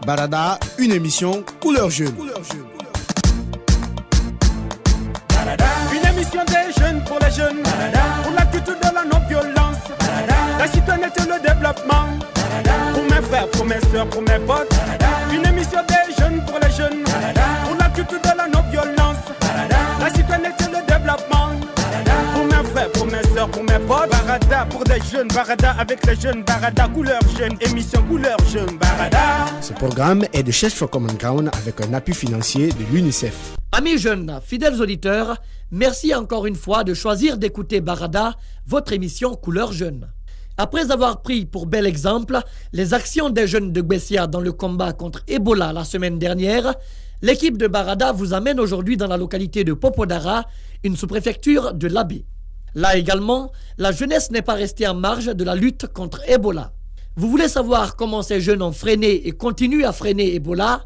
Barada, une émission couleur jeune. Une émission des jeunes pour les jeunes, pour la culture de la non-violence, la citoyenneté et le développement, pour mes frères, pour mes soeurs, pour mes potes. Une émission des jeunes pour les jeunes, pour la culture de la non-violence, la citoyenneté et le développement, pour mes frères, pour mes soeurs, pour mes potes. Barada pour des jeunes, Barada avec les jeunes, Barada couleur jeune, émission couleur jeune, Barada. Ce programme est de Church for Common Ground avec un appui financier de l'UNICEF. Amis jeunes, fidèles auditeurs, merci encore une fois de choisir d'écouter Barada, votre émission Couleur Jeune. Après avoir pris pour bel exemple les actions des jeunes de Gbessia dans le combat contre Ebola la semaine dernière, l'équipe de Barada vous amène aujourd'hui dans la localité de Popodara, une sous-préfecture de l'Abbé. Là également, la jeunesse n'est pas restée en marge de la lutte contre Ebola. Vous voulez savoir comment ces jeunes ont freiné et continuent à freiner Ebola?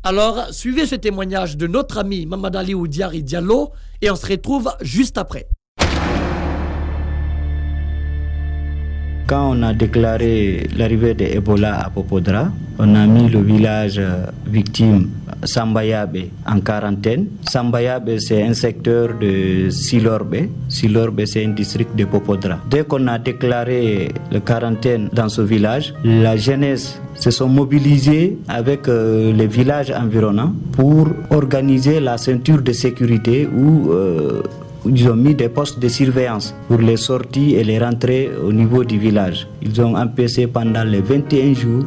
Alors, suivez ce témoignage de notre ami Mamadali Oudiari Diallo et on se retrouve juste après. Quand on a déclaré l'arrivée de Ebola à Popodara, on a mis le village victime Sambayabe en quarantaine. Sambayabe, c'est un secteur de Silorbe. Silorbe, c'est un district de Popodara. Dès qu'on a déclaré la quarantaine dans ce village, la jeunesse se sont mobilisés avec les villages environnants pour organiser la ceinture de sécurité où ils ont mis des postes de surveillance pour les sorties et les rentrées au niveau du village. Ils ont empêché pendant les 21 jours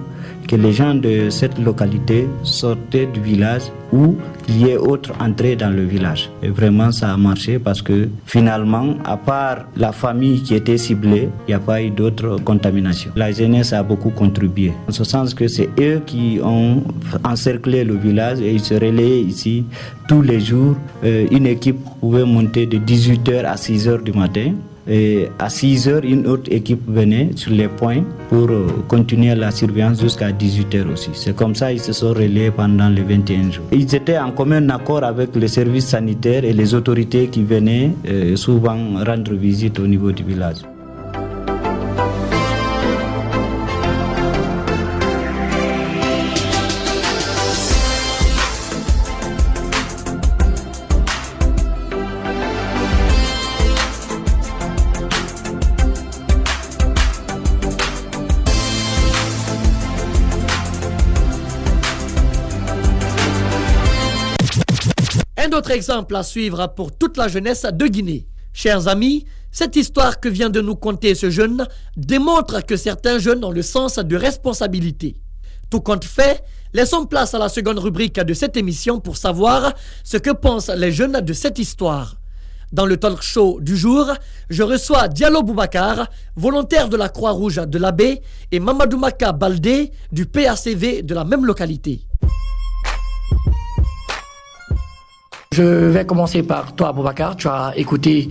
que les gens de cette localité sortaient du village ou qu'il y ait autre entrée dans le village. Et vraiment, ça a marché parce que finalement, à part la famille qui était ciblée, il n'y a pas eu d'autres contaminations. La jeunesse a beaucoup contribué. En ce sens que c'est eux qui ont encerclé le village et ils se relayaient ici tous les jours. Une équipe pouvait monter de 18h à 6h du matin. Et à 6h, une autre équipe venait sur les points pour continuer la surveillance jusqu'à 18h aussi. C'est comme ça qu'ils se sont relayés pendant les 21 jours. Ils étaient en commun accord avec les services sanitaires et les autorités qui venaient souvent rendre visite au niveau du village. Un autre exemple à suivre pour toute la jeunesse de Guinée. Chers amis, cette histoire que vient de nous conter ce jeune démontre que certains jeunes ont le sens de responsabilité. Tout compte fait, laissons place à la seconde rubrique de cette émission pour savoir ce que pensent les jeunes de cette histoire. Dans le talk show du jour, je reçois Diallo Boubacar, volontaire de la Croix-Rouge de l'Abbé, et Mamadou Maka Baldé du PACV de la même localité. Je vais commencer par toi, Boubacar. Tu as écouté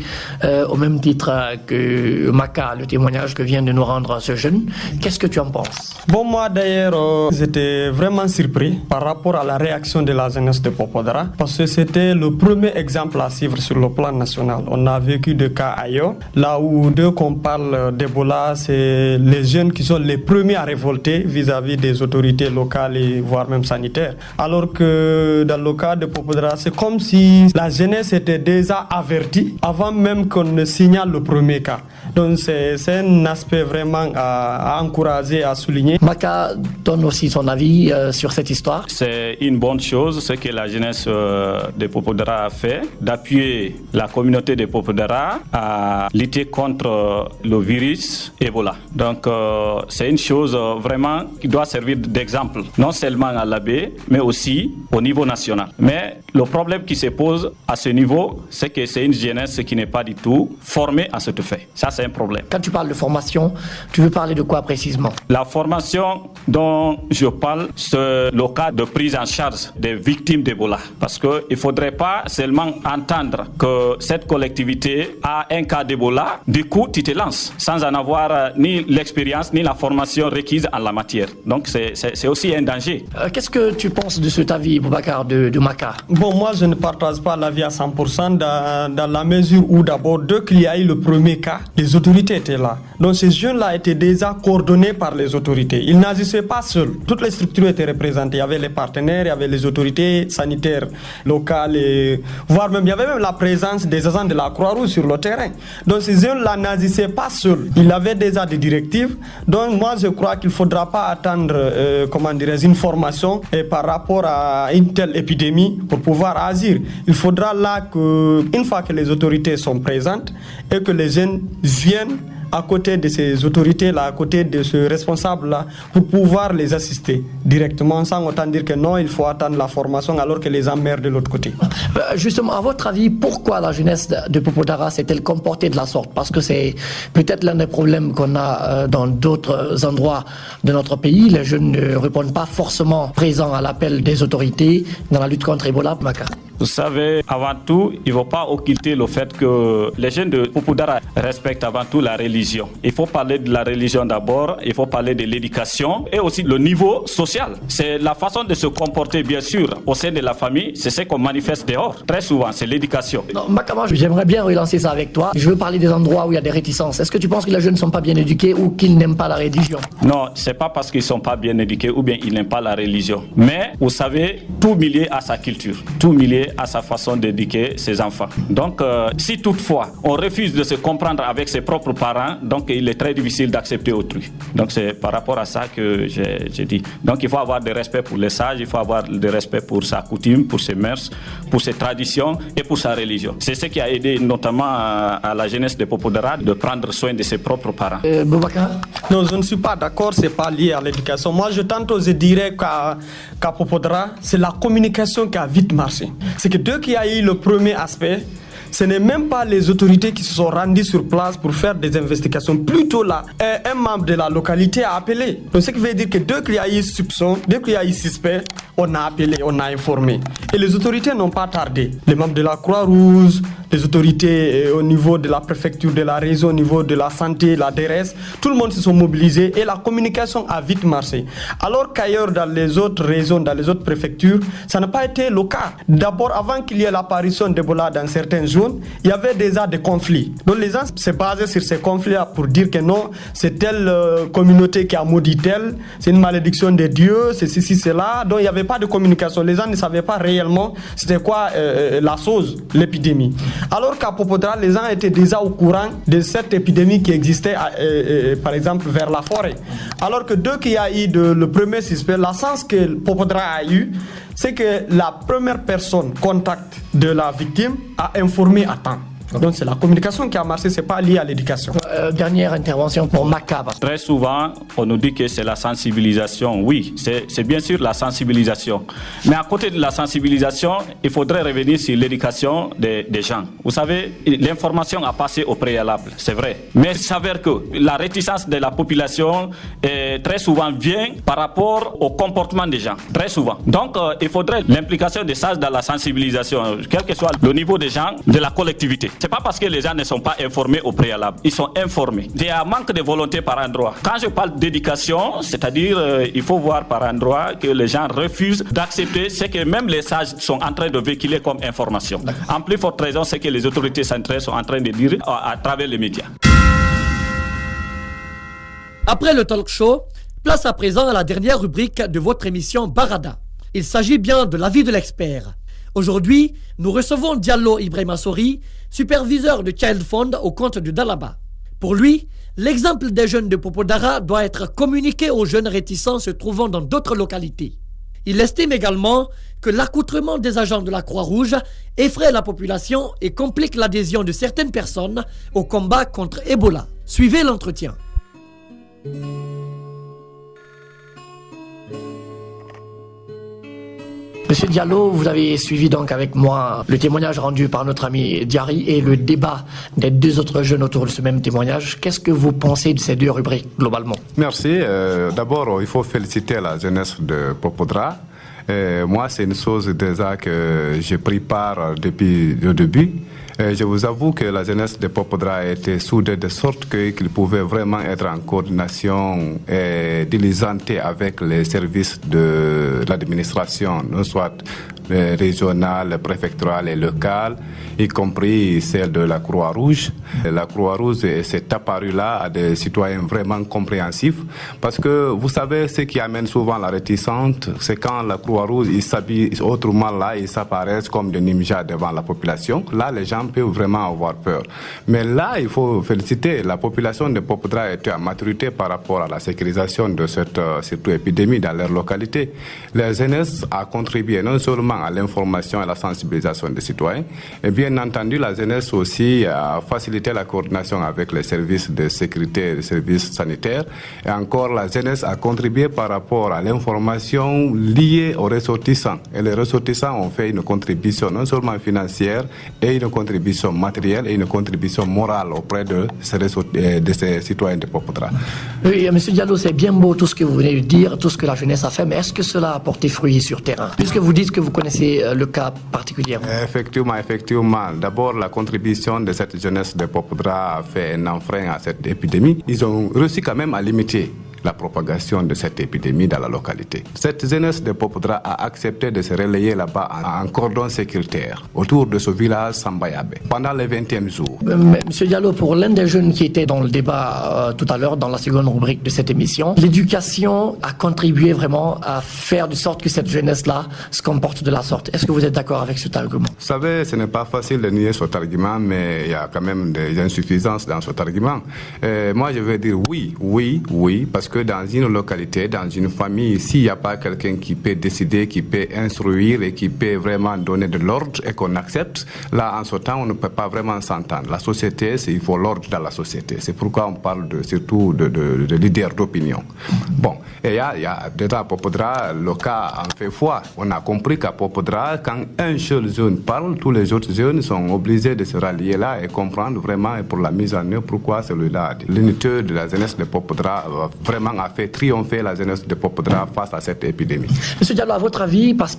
au même titre que Maka le témoignage que vient de nous rendre ce jeune. Qu'est-ce que tu en penses? Bon, moi d'ailleurs, j'étais vraiment surpris par rapport à la réaction de la jeunesse de Popodara parce que c'était le premier exemple à suivre sur le plan national. On a vécu des cas ailleurs, là où dès qu'on parle d'Ebola, c'est les jeunes qui sont les premiers à révolter vis-à-vis des autorités locales et voire même sanitaires. Alors que dans le cas de Popodara, c'est comme si la jeunesse était déjà avertie avant même qu'on ne signale le premier cas. Donc c'est un aspect vraiment à encourager, à souligner. Maka donne aussi son avis sur cette histoire. C'est une bonne chose ce que la jeunesse de Popodara a fait, d'appuyer la communauté de Popodara à lutter contre le virus Ebola. Donc c'est une chose vraiment qui doit servir d'exemple, non seulement à l'Abbé, mais aussi au niveau national. Mais le problème qui se pose à ce niveau, c'est que c'est une jeunesse qui n'est pas du tout formée à ce fait. Ça, c'est un problème. Quand tu parles de formation, tu veux parler de quoi précisément? La formation dont je parle, c'est le cas de prise en charge des victimes d'Ebola. Parce qu'il ne faudrait pas seulement entendre que cette collectivité a un cas d'Ebola, du coup, tu te lances sans en avoir ni l'expérience ni la formation requise en la matière. Donc, c'est aussi un danger. Qu'est-ce que tu penses de cet avis, Boubacar, de Maka? Bon, moi, je ne partage pas l'avis à 100% dans la mesure où d'abord, dès qu'il y a eu le premier cas, les les autorités étaient là. Donc ces jeunes-là étaient déjà coordonnés par les autorités. Ils n'agissaient pas seuls. Toutes les structures étaient représentées. Il y avait les partenaires, il y avait les autorités sanitaires locales, voire même, il y avait même la présence des agents de la Croix-Rouge sur le terrain. Donc ces jeunes-là n'agissaient pas seuls. Ils avaient déjà des directives. Donc moi je crois qu'il ne faudra pas attendre une formation par rapport à une telle épidémie pour pouvoir agir. Il faudra là qu'une fois que les autorités sont présentes et que les jeunes viennent à côté de ces autorités-là, à côté de ce responsable-là, pour pouvoir les assister directement, sans autant dire que non, il faut attendre la formation alors que les emmerdent de l'autre côté. Justement, à votre avis, pourquoi la jeunesse de Popodara s'est-elle comportée de la sorte? Parce que c'est peut-être l'un des problèmes qu'on a dans d'autres endroits de notre pays. Les jeunes ne répondent pas forcément présents à l'appel des autorités dans la lutte contre Ebola. Maka. Vous savez, avant tout, il ne faut pas occulter le fait que les jeunes de Popodara respectent avant tout la religion. Il faut parler de la religion d'abord, il faut parler de l'éducation et aussi le niveau social. C'est la façon de se comporter, bien sûr, au sein de la famille, c'est ce qu'on manifeste dehors. Très souvent, c'est l'éducation. Makama, j'aimerais bien relancer ça avec toi. Je veux parler des endroits où il y a des réticences. Est-ce que tu penses que les jeunes ne sont pas bien éduqués ou qu'ils n'aiment pas la religion? Non, c'est pas parce qu'ils ne sont pas bien éduqués ou bien ils n'aiment pas la religion. Mais, vous savez, tout milieu a sa culture. Tout milieu à sa façon d'éduquer ses enfants. Donc, si toutefois on refuse de se comprendre avec ses propres parents, donc il est très difficile d'accepter autrui. Donc, c'est par rapport à ça que j'ai dit. Donc, il faut avoir du respect pour les sages, il faut avoir du respect pour sa coutume, pour ses mœurs, pour ses traditions et pour sa religion. C'est ce qui a aidé notamment à la jeunesse de Popodara de prendre soin de ses propres parents. Boubacar? Non, je ne suis pas d'accord, c'est pas lié à l'éducation. Moi, je dirais qu'à Popodara, c'est la communication qui a vite marché. C'est que dès qu'il y a eu le premier aspect, ce n'est même pas les autorités qui se sont rendues sur place pour faire des investigations. Plutôt là, un membre de la localité a appelé. Donc, ce qui veut dire que dès qu'il y a eu soupçon, dès qu'il y a eu suspect, on a appelé, on a informé. Et les autorités n'ont pas tardé. Les membres de la Croix-Rouge, les autorités au niveau de la préfecture de la région, au niveau de la santé, la DRS, tout le monde se sont mobilisés et la communication a vite marché. Alors qu'ailleurs, dans les autres régions, dans les autres préfectures, ça n'a pas été le cas. D'abord, avant qu'il y ait l'apparition d'Ebola dans certaines zones, il y avait déjà des conflits. Donc les gens se basaient sur ces conflits-là pour dire que non, c'est telle communauté qui a maudit telle, c'est une malédiction des dieux, c'est ceci, c'est là. Donc il n'y avait pas de communication. Les gens ne savaient pas réellement c'était quoi la chose, l'épidémie. Alors qu'à Popodara, les gens étaient déjà au courant de cette épidémie qui existait, par exemple, vers la forêt. Alors que dès qu'il y a eu le premier suspect, la chance que Popodara a eu, c'est que la première personne contact de la victime a informé à temps. Donc c'est la communication qui a marché, c'est pas lié à l'éducation. Dernière intervention pour Makaba. Très souvent, on nous dit que c'est la sensibilisation. Oui, c'est bien sûr la sensibilisation. Mais à côté de la sensibilisation, il faudrait revenir sur l'éducation des gens. Vous savez, l'information a passé au préalable, c'est vrai. Mais il s'avère que la réticence de la population très souvent vient par rapport au comportement des gens. Très souvent. Donc, il faudrait l'implication des sages dans la sensibilisation, quel que soit le niveau des gens, de la collectivité. C'est pas parce que les gens ne sont pas informés au préalable. Ils sont informés. Il y a un manque de volonté par endroit. Quand je parle d'éducation, c'est-à-dire il faut voir par endroit que les gens refusent d'accepter ce que même les sages sont en train de véhiculer comme information. En plus forte raison, c'est que les autorités centrales sont en train de dire à travers les médias. Après le talk show, place à présent à la dernière rubrique de votre émission Barada. Il s'agit bien de l'avis de l'expert. Aujourd'hui, nous recevons Diallo Ibrahima Sori, superviseur de Child Fund au compte de Dalaba. Pour lui, l'exemple des jeunes de Popodara doit être communiqué aux jeunes réticents se trouvant dans d'autres localités. Il estime également que l'accoutrement des agents de la Croix-Rouge effraie la population et complique l'adhésion de certaines personnes au combat contre Ebola. Suivez l'entretien. Monsieur Diallo, vous avez suivi donc avec moi le témoignage rendu par notre ami Diary et le débat des deux autres jeunes autour de ce même témoignage. Qu'est-ce que vous pensez de ces deux rubriques globalement? Merci. D'abord, il faut féliciter la jeunesse de Popodara. Moi, c'est une chose déjà que j'ai pris part depuis le début. Je vous avoue que la jeunesse de Popodra était soudée de sorte qu'ils pouvaient vraiment être en coordination et diligentée avec les services de l'administration, non soit régionale, préfectorale et locale, y compris celle de la Croix-Rouge. La Croix-Rouge s'est apparue là à des citoyens vraiment compréhensifs parce que vous savez ce qui amène souvent la réticence, c'est quand la Croix-Rouge s'habille autrement là, ils s'apparaissent comme des ninjas devant la population. Là, les gens peuvent vraiment avoir peur. Mais là, il faut féliciter la population de Popodra était à maturité par rapport à la sécurisation de cette surtout épidémie dans leur localité. La jeunesse a contribué non seulement à l'information et à la sensibilisation des citoyens, et bien entendu, la jeunesse aussi a facilité la coordination avec les services de sécurité et les services sanitaires. Et encore, la jeunesse a contribué par rapport à l'information liée aux ressortissants. Et les ressortissants ont fait une contribution non seulement financière, et une contribution matérielle et une contribution morale auprès de ces citoyens de Popodra. Oui, M. Diallo, c'est bien beau tout ce que vous venez de dire, tout ce que la jeunesse a fait, mais est-ce que cela a porté fruit sur terrain? Puisque vous dites que vous connaissez le cas particulièrement. Effectivement. D'abord, la contribution de cette jeunesse de Popodra a fait un enfrein à cette épidémie. Ils ont réussi quand même à limiter la propagation de cette épidémie dans la localité. Cette jeunesse de Popodra a accepté de se relayer là-bas en cordon sécuritaire autour de ce village Sambayabe pendant les 20e jours. Monsieur Diallo, pour l'un des jeunes qui était dans le débat tout à l'heure, dans la seconde rubrique de cette émission, l'éducation a contribué vraiment à faire de sorte que cette jeunesse-là se comporte de la sorte. Est-ce que vous êtes d'accord avec cet argument? Vous savez, ce n'est pas facile de nier cet argument, mais il y a quand même des insuffisances dans cet argument. Moi, je vais dire oui, parce que dans une localité, dans une famille, s'il n'y a pas quelqu'un qui peut décider, qui peut instruire et qui peut vraiment donner de l'ordre et qu'on accepte, là, en ce temps, on ne peut pas vraiment s'entendre. La société, il faut l'ordre dans la société. C'est pourquoi on parle surtout de leaders d'opinion. Bon, et il y a déjà à Popodra, le cas en fait foi. On a compris qu'à Popodra, quand un seul jeune parle, tous les autres jeunes sont obligés de se rallier là et comprendre vraiment et pour la mise en œuvre pourquoi celui-là a dit. L'unité de la jeunesse de Popodra vraiment a fait triompher la jeunesse de Popodra face à cette épidémie. Monsieur Diallo, à votre avis, parce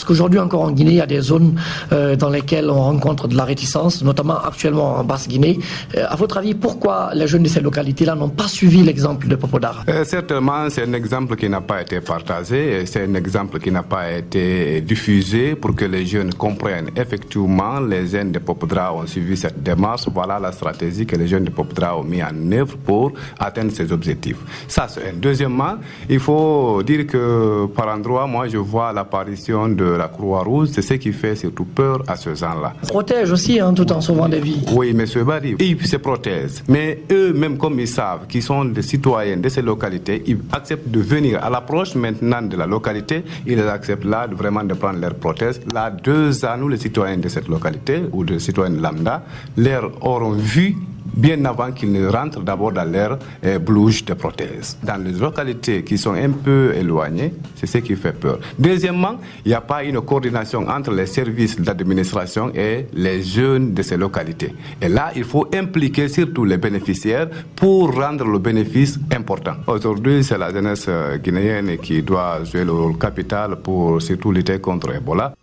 qu'aujourd'hui encore en Guinée, il y a des zones dans lesquelles on rencontre de la réticence, notamment actuellement en Basse-Guinée. À votre avis, pourquoi les jeunes de ces localités-là n'ont pas suivi l'exemple de Popodra? Certainement, c'est un exemple qui n'a pas été partagé, c'est un exemple qui n'a pas été diffusé pour que les jeunes comprennent. Effectivement, les jeunes de Popodra ont suivi cette démarche. Voilà la stratégie que les jeunes de Popodra ont mis en œuvre pour atteindre ces objectifs. Ça, c'est un. Deuxièmement, il faut dire que par endroit, moi, je vois l'apparition de la Croix-Rouge. C'est ce qui fait surtout peur à ces gens-là. Ils protègent aussi, tout en sauvant des vies. Oui, monsieur Bari, ils se protègent. Mais eux-mêmes, comme ils savent qu'ils sont des citoyens de ces localités, ils acceptent de venir à l'approche maintenant de la localité. Ils acceptent là vraiment de prendre leur prothèse. Là, 2 ans, nous, les citoyens de cette localité ou des citoyens lambda, leur auront vu bien avant qu'ils ne rentrent d'abord dans leur blouche de prothèse. Dans les localités qui sont un peu éloignées, c'est ce qui fait peur. Deuxièmement, il n'y a pas une coordination entre les services d'administration et les jeunes de ces localités. Et là, il faut impliquer surtout les bénéficiaires pour rendre le bénéfice important. Aujourd'hui, c'est la jeunesse guinéenne qui doit jouer le rôle capital pour surtout lutter contre Ebola.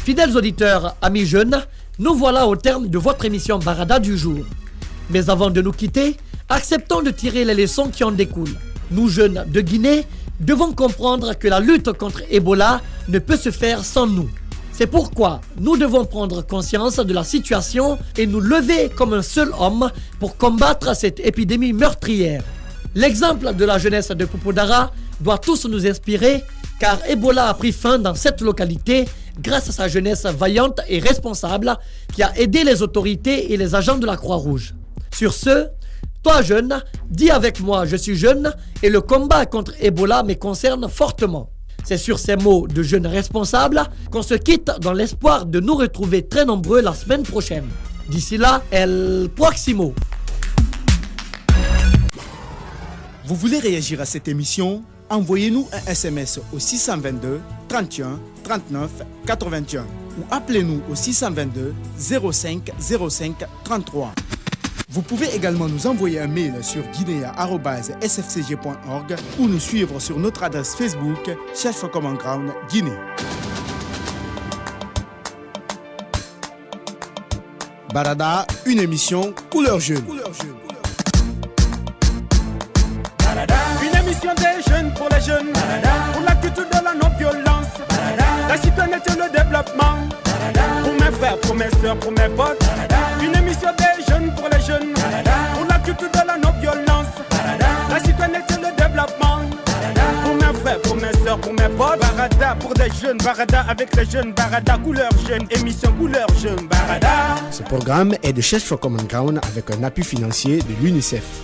Fidèles auditeurs, amis jeunes, nous voilà au terme de votre émission Barada du jour. Mais avant de nous quitter, acceptons de tirer les leçons qui en découlent. Nous jeunes de Guinée devons comprendre que la lutte contre Ebola ne peut se faire sans nous. C'est pourquoi nous devons prendre conscience de la situation et nous lever comme un seul homme pour combattre cette épidémie meurtrière. L'exemple de la jeunesse de Popodra doit tous nous inspirer, car Ebola a pris fin dans cette localité grâce à sa jeunesse vaillante et responsable qui a aidé les autorités et les agents de la Croix-Rouge. Sur ce, toi jeune, dis avec moi « Je suis jeune » et le combat contre Ebola me concerne fortement. C'est sur ces mots de jeunes responsables qu'on se quitte dans l'espoir de nous retrouver très nombreux la semaine prochaine. D'ici là, El Proximo. Vous voulez réagir à cette émission? Envoyez-nous un SMS au 622 31 39 81 ou appelez-nous au 622 05 05 33. Vous pouvez également nous envoyer un mail sur guinea@sfcg.org ou nous suivre sur notre adresse Facebook Search for Common Ground Guinée. Barada, une émission couleur jeune. Une émission des jeunes pour les jeunes, pour la culture de la non-violence, la citoyenneté et le développement, pour mes frères, pour mes soeurs, pour mes potes. Une émission des jeunes pour les jeunes, pour la culture de la non-violence, la citoyenneté et le développement, pour mes frères, pour mes soeurs, pour mes potes. Barada pour des jeunes, Barada avec les jeunes, Barada couleur jeune, émission couleur jeune, Barada. Ce programme est de Search for Common Ground avec un appui financier de l'UNICEF.